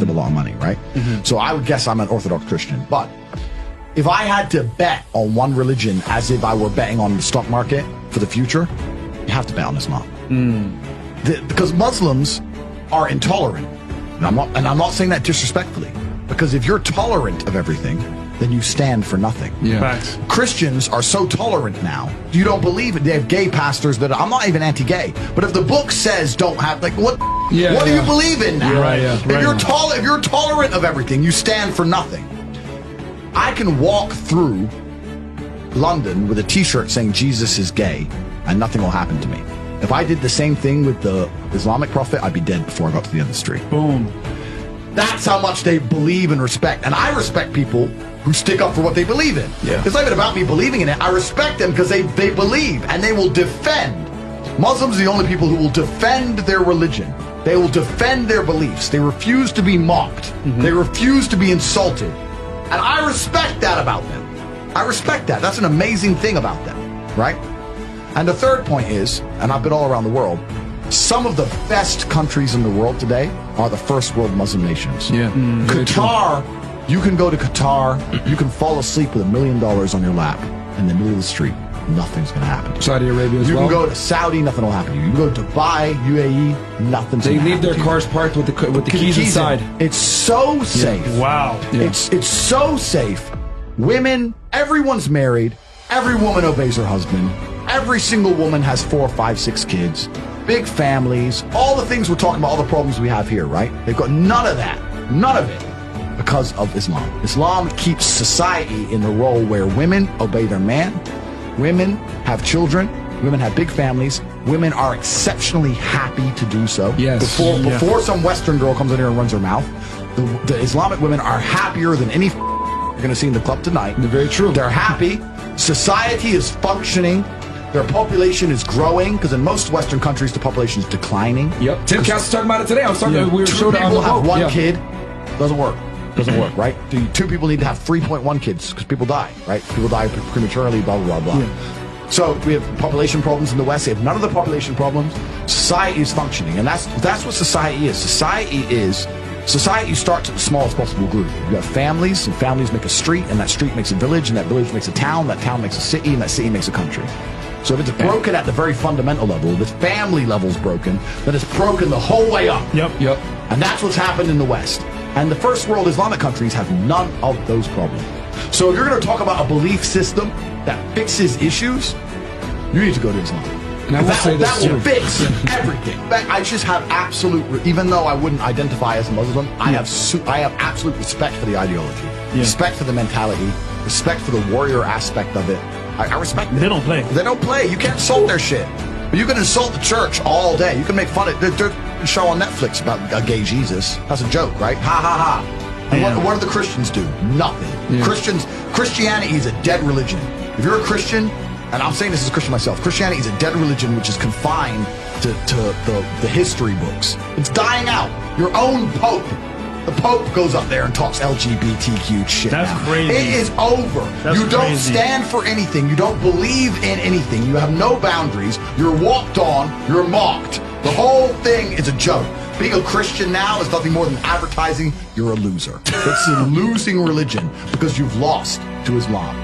them a lot of money, right? So I would guess I'm an Orthodox Christian. But if I had to bet on one religion as if I were betting on the stock market for the future, you have to bet on Islam. Because Muslims are intolerant. And I'm not saying that disrespectfully. Because if you're tolerant of everything, then you stand for nothing. Facts. Christians are so tolerant now. You don't believe it. They have gay pastors that I'm not even anti-gay, but if the book says don't have, like, what do you believe in now? If you're tolerant of everything, you stand for nothing. I can walk through London with a t-shirt saying Jesus is gay and nothing will happen to me. If I did the same thing with the Islamic prophet, I'd be dead before I got to the end of the street. Boom. That's how much they believe and respect. And I respect people who stick up for what they believe in. It's not even about me believing in it. I respect them because they believe and they will defend. Muslims are the only people who will defend their religion. They will defend their beliefs. They refuse to be mocked. They refuse to be insulted. And I respect that about them. I respect that. That's an amazing thing about them, right? And the third point is, and I've been all around the world, some of the best countries in the world today are the first world Muslim nations. Qatar, you can go to Qatar, you can fall asleep with $1 million on your lap in the middle of the street. Nothing's going to happen to you. Saudi Arabia as well. You can go to Saudi, nothing will happen to you. You can go to Dubai, UAE, nothing's going to happen. They leave their cars parked with the keys inside. It's so safe. Wow. It's so safe. Women, everyone's married. Every woman obeys her husband. Every single woman has 4, 5, 6 kids. Big families. All the things we're talking about, all the problems we have here, right? They've got none of that. None of it. Because of Islam. Islam keeps society in the role where women obey their man. Women have children. Women have big families. Women are exceptionally happy to do so. Before some Western girl comes in here and runs her mouth, the Islamic women are happier than any you're going to see in the club tonight. They're very true. They're happy. Society is functioning. Their population is growing, because in most Western countries, the population is declining. Tim Cass was talking about it today. I was talking we were Two people have one kid. Doesn't work. Doesn't work, right? 2 people need to have 3.1 kids because people die, right? People die prematurely, blah, blah, blah, blah. So we have population problems in the West. They have none of the population problems. Society is functioning, and that's what society is. Society starts at the smallest possible group. You have families, and families make a street, and that street makes a village, and that village makes a town, that town makes a city, and that city makes a country. So if it's broken at the very fundamental level, if the family level's broken, then it's broken the whole way up. And that's what's happened in the West. And the first world Islamic countries have none of those problems. So if you're going to talk about a belief system that fixes issues, you need to go to Islam. And I will say this that will fix everything. I just have absolute, even though I wouldn't identify as a Muslim, I have absolute respect for the ideology, respect for the mentality, respect for the warrior aspect of it. I respect them. They don't play. They don't play. You can't insult their shit. But you can insult the church all day. You can make fun of there's a show on Netflix about a gay Jesus. That's a joke, right? Ha ha ha. And what do the Christians do? Nothing. Christianity is a dead religion. If you're a Christian, and I'm saying this as a Christian myself, Christianity is a dead religion which is confined to the history books. It's dying out. Your own Pope. The Pope goes up there and talks LGBTQ shit. That's crazy. It is over. You don't stand for anything. You don't believe in anything. You have no boundaries. You're walked on. You're mocked. The whole thing is a joke. Being a Christian now is nothing more than advertising. You're a loser. It's a losing religion because you've lost to Islam.